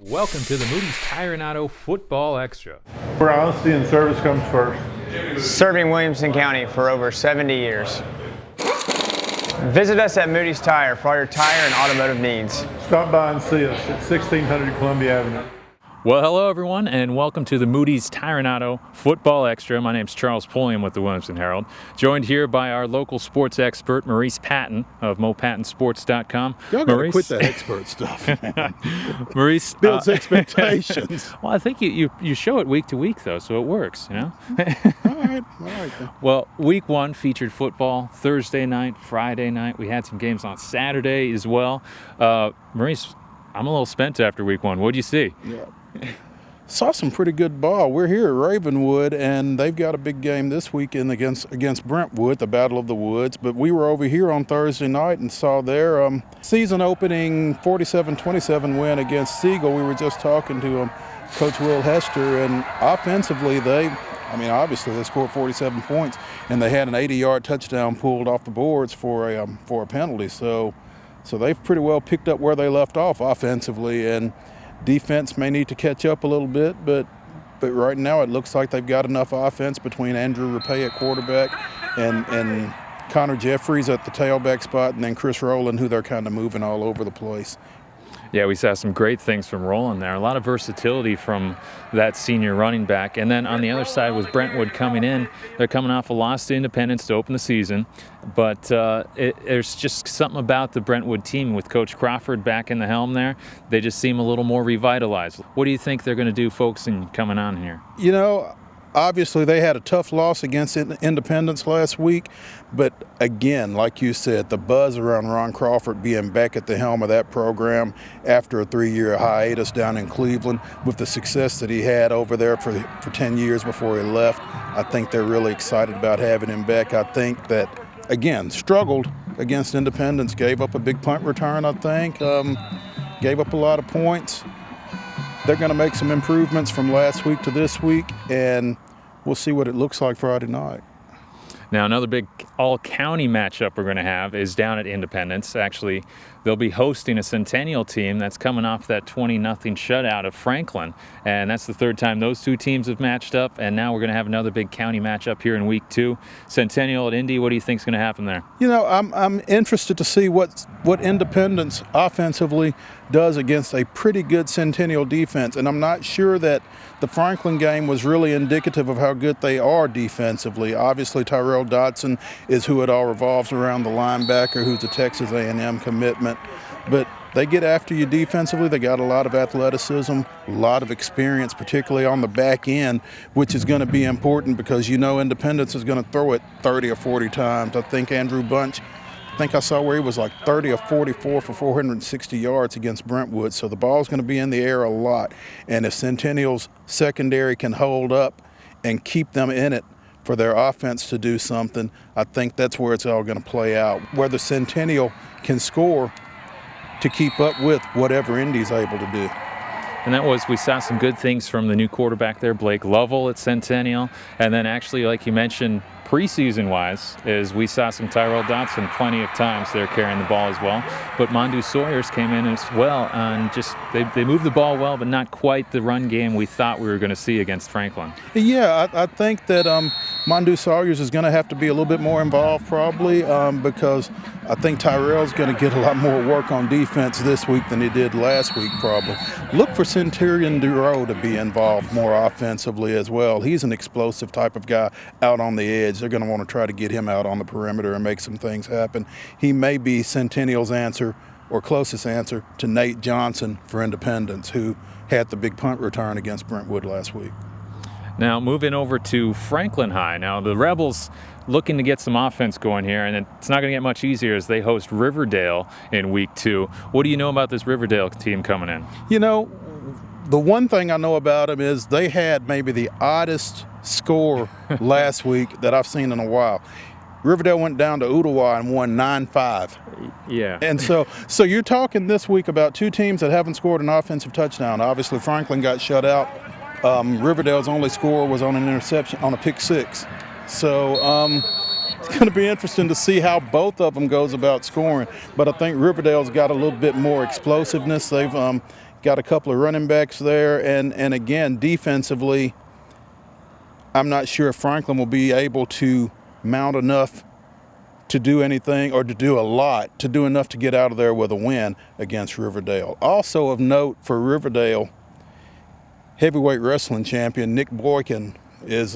Welcome to the Moody's Tire and Auto Football Extra. Where honesty and service comes first. Serving Williamson County for over 70 years. Visit us at Moody's Tire for all your tire and automotive needs. Stop by and see us at 1600 Columbia Avenue. Well, hello everyone, and welcome to the Moody's Tire and Auto Football Extra. My name's Charles Pulliam with the Williamson Herald, joined here by our local sports expert, Maurice Patton of MoPattonSports.com. Y'all gotta quit that expert stuff, man. Maurice builds expectations. Well, I think you show it week to week though, so it works, you know. All right then. Well, week one featured football Thursday night, Friday night. We had some games on Saturday as well. Maurice, I'm a little spent after week one. What'd you see? Yeah. Saw some pretty good ball. We're here at Ravenwood, and they've got a big game this weekend against Brentwood, the Battle of the Woods. But we were over here on Thursday night and saw their season-opening 47-27 win against Siegel. We were just talking to Coach Will Hester, and offensively obviously they scored 47 points, and they had an 80-yard touchdown pulled off the boards for a penalty. So they've pretty well picked up where they left off offensively, and defense may need to catch up a little bit, but right now it looks like they've got enough offense between Andrew Rapay at quarterback and Connor Jeffries at the tailback spot, and then Chris Rowland, who they're kind of moving all over the place. Yeah, we saw some great things from Rowland there. A lot of versatility from that senior running back. And then on the other side was Brentwood coming in. They're coming off a loss to Independence to open the season. But there's just something about the Brentwood team with Coach Crawford back in the helm there. They just seem a little more revitalized. What do you think they're going to do focusing coming on here? You know, obviously they had a tough loss against Independence last week, but again, like you said, the buzz around Ron Crawford being back at the helm of that program after a 3-year hiatus down in Cleveland with the success that he had over there for 10 years before he left, I think they're really excited about having him back. I think that, again, struggled against Independence, gave up a big punt return, I think, gave up a lot of points. They're going to make some improvements from last week to this week, and we'll see what it looks like Friday night. Now, another big all-county matchup we're going to have is down at Independence. Actually, they'll be hosting a Centennial team that's coming off that 20-0 shutout of Franklin, and that's the third time those two teams have matched up, and now we're going to have another big county matchup here in week 2. Centennial at Indy, what do you think is going to happen there? You know, I'm interested to see what Independence offensively does against a pretty good Centennial defense, and I'm not sure that the Franklin game was really indicative of how good they are defensively. Obviously, Tyrell Dodson is who it all revolves around, the linebacker who's a Texas A&M commitment. But they get after you defensively. They got a lot of athleticism, a lot of experience, particularly on the back end, which is going to be important because you know Independence is going to throw it 30 or 40 times. I think Andrew Bunch, I saw where he was like 30 or 44 for 460 yards against Brentwood. So the ball's going to be in the air a lot. And if Centennial's secondary can hold up and keep them in it for their offense to do something, I think that's where it's all going to play out. Whether Centennial can score to keep up with whatever Indy's able to do. And we saw some good things from the new quarterback there, Blake Lovell at Centennial. And then actually, like you mentioned, preseason-wise, is we saw some Tyrell Dodson plenty of times there carrying the ball as well. But Mondu Sawyers came in as well, and just they moved the ball well, but not quite the run game we thought we were going to see against Franklin. Yeah, I think that Mondu Sawyers is going to have to be a little bit more involved probably because I think Tyrell's going to get a lot more work on defense this week than he did last week probably. Look for Centurion Duro to be involved more offensively as well. He's an explosive type of guy out on the edge. They're going to want to try to get him out on the perimeter and make some things happen. He may be Centennial's answer or closest answer to Nate Johnson for Independence, who had the big punt return against Brentwood last week. Now moving over to Franklin High. Now the Rebels looking to get some offense going here, and it's not going to get much easier as they host Riverdale in week 2. What do you know about this Riverdale team coming in? You know, the one thing I know about them is they had maybe the oddest score last week that I've seen in a while. Riverdale went down to Ottawa and won 9-5. Yeah. And so you're talking this week about two teams that haven't scored an offensive touchdown. Obviously, Franklin got shut out. Riverdale's only score was on an interception, on a pick 6. So it's going to be interesting to see how both of them goes about scoring. But I think Riverdale's got a little bit more explosiveness. They've got a couple of running backs there, and again, defensively, I'm not sure if Franklin will be able to mount enough to do anything, or to do a lot, to do enough to get out of there with a win against Riverdale. Also of note for Riverdale, heavyweight wrestling champion Nick Boykin is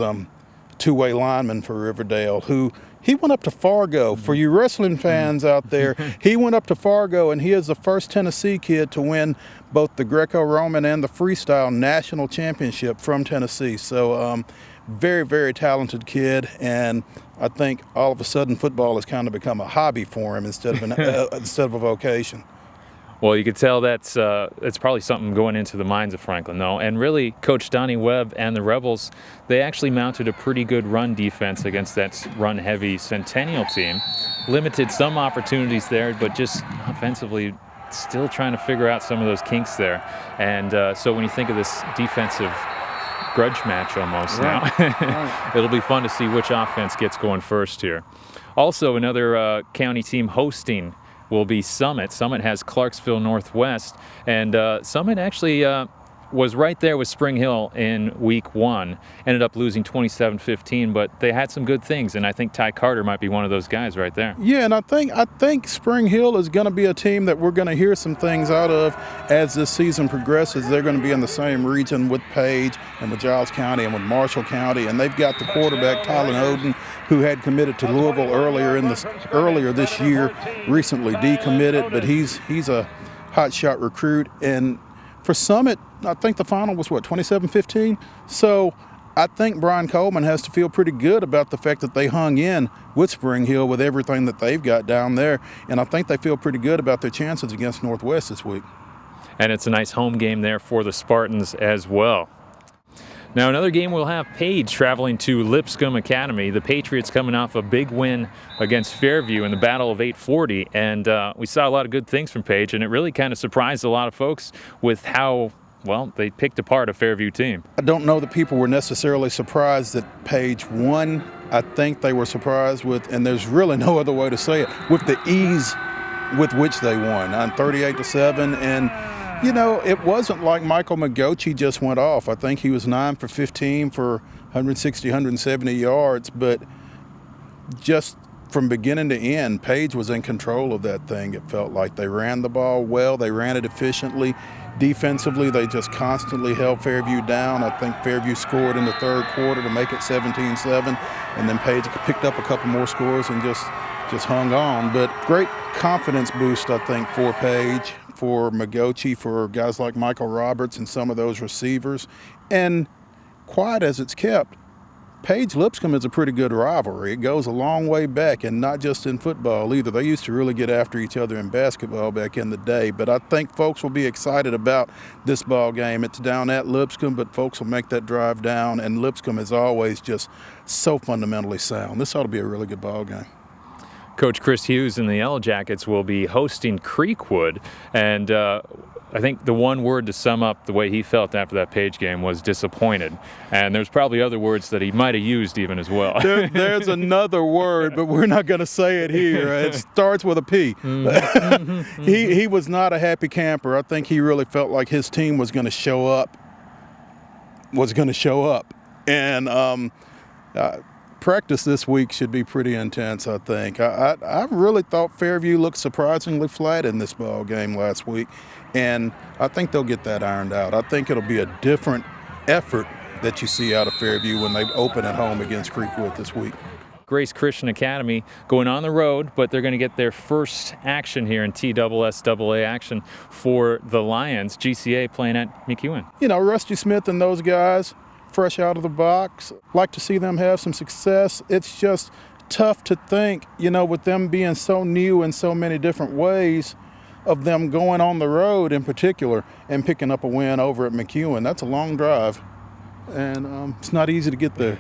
two-way lineman for Riverdale, who he went up to Fargo. For you wrestling fans out there, he went up to Fargo, and he is the first Tennessee kid to win both the Greco-Roman and the freestyle national championship from Tennessee. So very, very talented kid, and I think all of a sudden football has kind of become a hobby for him instead of instead of a vocation. Well, you could tell that's it's probably something going into the minds of Franklin, though. And really, Coach Donnie Webb and the Rebels, they actually mounted a pretty good run defense against that run-heavy Centennial team. Limited some opportunities there, but just offensively still trying to figure out some of those kinks there. And so when you think of this defensive grudge match almost now, it'll be fun to see which offense gets going first here. Also, another county team hosting will be Summit. Summit has Clarksville Northwest, and Summit actually was right there with Spring Hill in week 1. Ended up losing 27-15, but they had some good things, and I think Ty Carter might be one of those guys right there. Yeah, and I think Spring Hill is going to be a team that we're going to hear some things out of as this season progresses. They're going to be in the same region with Page and with Giles County and with Marshall County, and they've got the quarterback Tylen Oden, who had committed to Louisville earlier this year, recently decommitted, but he's a hot shot recruit. And for Summit, I think the final was, 27-15? So I think Brian Coleman has to feel pretty good about the fact that they hung in with Spring Hill with everything that they've got down there. And I think they feel pretty good about their chances against Northwest this week. And it's a nice home game there for the Spartans as well. Now, another game we'll have Page traveling to Lipscomb Academy. The Patriots coming off a big win against Fairview in the Battle of 840. And we saw a lot of good things from Page, and it really kind of surprised a lot of folks with how, well, they picked apart a Fairview team. I don't know that people were necessarily surprised that Page won. I think they were surprised with, and there's really no other way to say it, with the ease with which they won on 38-7. And you know, it wasn't like Michael Magochi just went off. I think he was 9 for 15 for 160, 170 yards, but just from beginning to end, Page was in control of that thing. It felt like they ran the ball well, they ran it efficiently. Defensively, they just constantly held Fairview down. I think Fairview scored in the third quarter to make it 17-7, and then Page picked up a couple more scores and just hung on. But great confidence boost, I think, for Page, for Magochi, for guys like Michael Roberts and some of those receivers. And quiet as it's kept, Page-Lipscomb is a pretty good rivalry. It goes a long way back, and not just in football either. They used to really get after each other in basketball back in the day. But I think folks will be excited about this ball game. It's down at Lipscomb, but folks will make that drive down, and Lipscomb is always just so fundamentally sound. This ought to be a really good ball game. Coach Chris Hughes and the Yellow Jackets will be hosting Creekwood, and I think the one word to sum up the way he felt after that Page game was disappointed. And there's probably other words that he might have used even as well. There's another word, but we're not going to say it here. It starts with a P. He was not a happy camper. I think he really felt like his team was going to show up. And practice this week should be pretty intense, I think. I really thought Fairview looked surprisingly flat in this ball game last week, and I think they'll get that ironed out. I think it'll be a different effort that you see out of Fairview when they open at home against Creekwood this week. Grace Christian Academy going on the road, but they're going to get their first action here in TSSAA action for the Lions. GCA playing at McEwen. You know, Rusty Smith and those guys, fresh out of the box, like to see them have some success. It's just tough to think, you know, with them being so new in so many different ways, of them going on the road in particular and picking up a win over at McEwen. That's a long drive, and it's not easy to get there.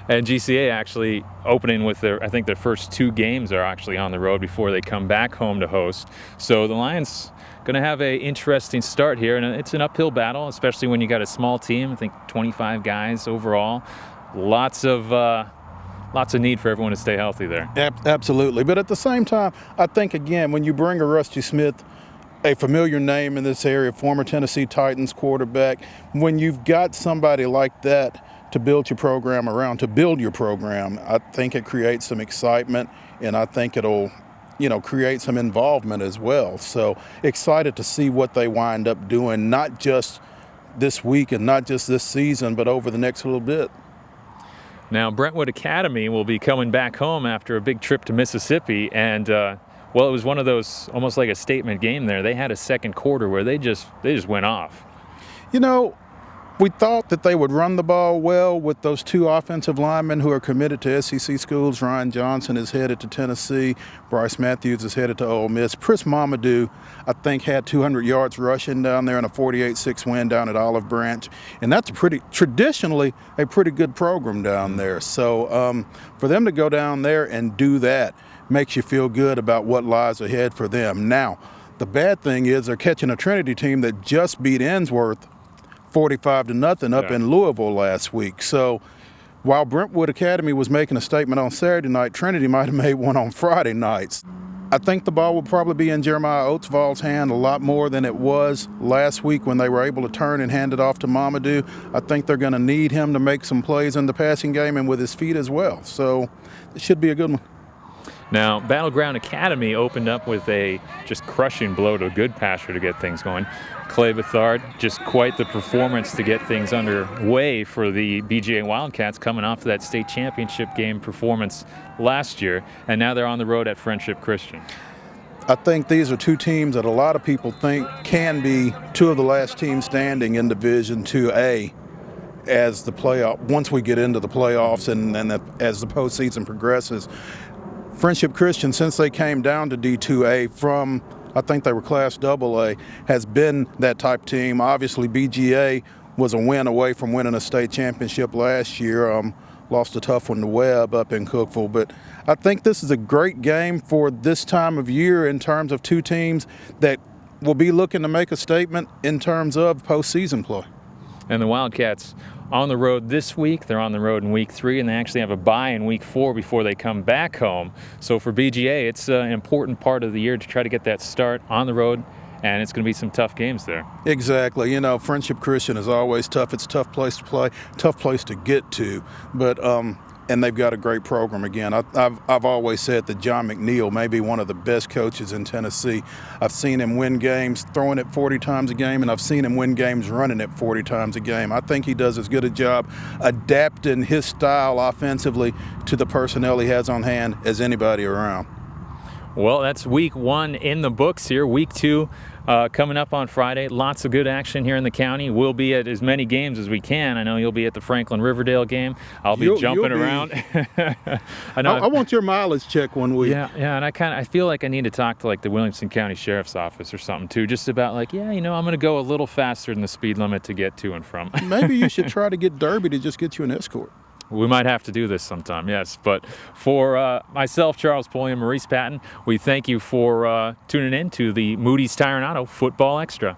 And GCA actually opening with I think their first 2 games are actually on the road before they come back home to host. So the Lions going to have an interesting start here, and it's an uphill battle, especially when you got a small team. I think 25 guys overall. Lots of need for everyone to stay healthy there. Absolutely, but at the same time, I think again when you bring a Rusty Smith a familiar name in this area, former Tennessee Titans quarterback. When you've got somebody like that to build your program around, I think it creates some excitement, and I think it'll, create some involvement as well. So excited to see what they wind up doing, not just this week and not just this season, but over the next little bit. Now, Brentwood Academy will be coming back home after a big trip to Mississippi, and well, it was one of those almost like a statement game there. They had a second quarter where they just went off. We thought that they would run the ball well with those two offensive linemen who are committed to SEC schools. Ryan Johnson is headed to Tennessee. Bryce Matthews is headed to Ole Miss. Chris Mamadou, I think, had 200 yards rushing down there in a 48-6 win down at Olive Branch. And that's traditionally a pretty good program down there. So for them to go down there and do that makes you feel good about what lies ahead for them. Now, the bad thing is they're catching a Trinity team that just beat Ensworth 45-0 up in Louisville last week. So while Brentwood Academy was making a statement on Saturday night, Trinity might have made one on Friday nights. I think the ball will probably be in Jeremiah Oatsvall's hand a lot more than it was last week when they were able to turn and hand it off to Mamadou. I think they're going to need him to make some plays in the passing game and with his feet as well. So it should be a good one. Now, Battleground Academy opened up with a just crushing blow to a good passer to get things going. Clay Bethard, just quite the performance to get things underway for the BGA Wildcats, coming off of that state championship game performance last year, and now they're on the road at Friendship Christian. I think these are two teams that a lot of people think can be two of the last teams standing in Division IIA as the playoff, once we get into the playoffs and as the postseason progresses. Friendship Christian, since they came down to D2A from, I think they were Class AA, has been that type team. Obviously, BGA was a win away from winning a state championship last year. Lost a tough one to Webb up in Cookeville. But I think this is a great game for this time of year in terms of two teams that will be looking to make a statement in terms of postseason play. And the Wildcats on the road this week. They're on the road in week 3, and they actually have a bye in week 4 before they come back home. So for BGA, it's an important part of the year to try to get that start on the road, and it's going to be some tough games there. Exactly. Friendship Christian is always tough. It's a tough place to play, tough place to get to. But and they've got a great program again. I've always said that John McNeil may be one of the best coaches in Tennessee. I've seen him win games throwing it 40 times a game, and I've seen him win games running it 40 times a game. I think he does as good a job adapting his style offensively to the personnel he has on hand as anybody around. Well, that's week 1 in the books here. Week 2 coming up on Friday. Lots of good action here in the county. We'll be at as many games as we can. I know you'll be at the Franklin Riverdale game. I'll be jumping around. I want your mileage check one week. Yeah, and I feel like I need to talk to like the Williamson County Sheriff's Office or something too, just about like, I'm going to go a little faster than the speed limit to get to and from. Maybe you should try to get Derby to just get you an escort. We might have to do this sometime, yes. But for myself, Charles Pulliam, Maurice Patton, we thank you for tuning in to the Moody's Tire and Auto Football Extra.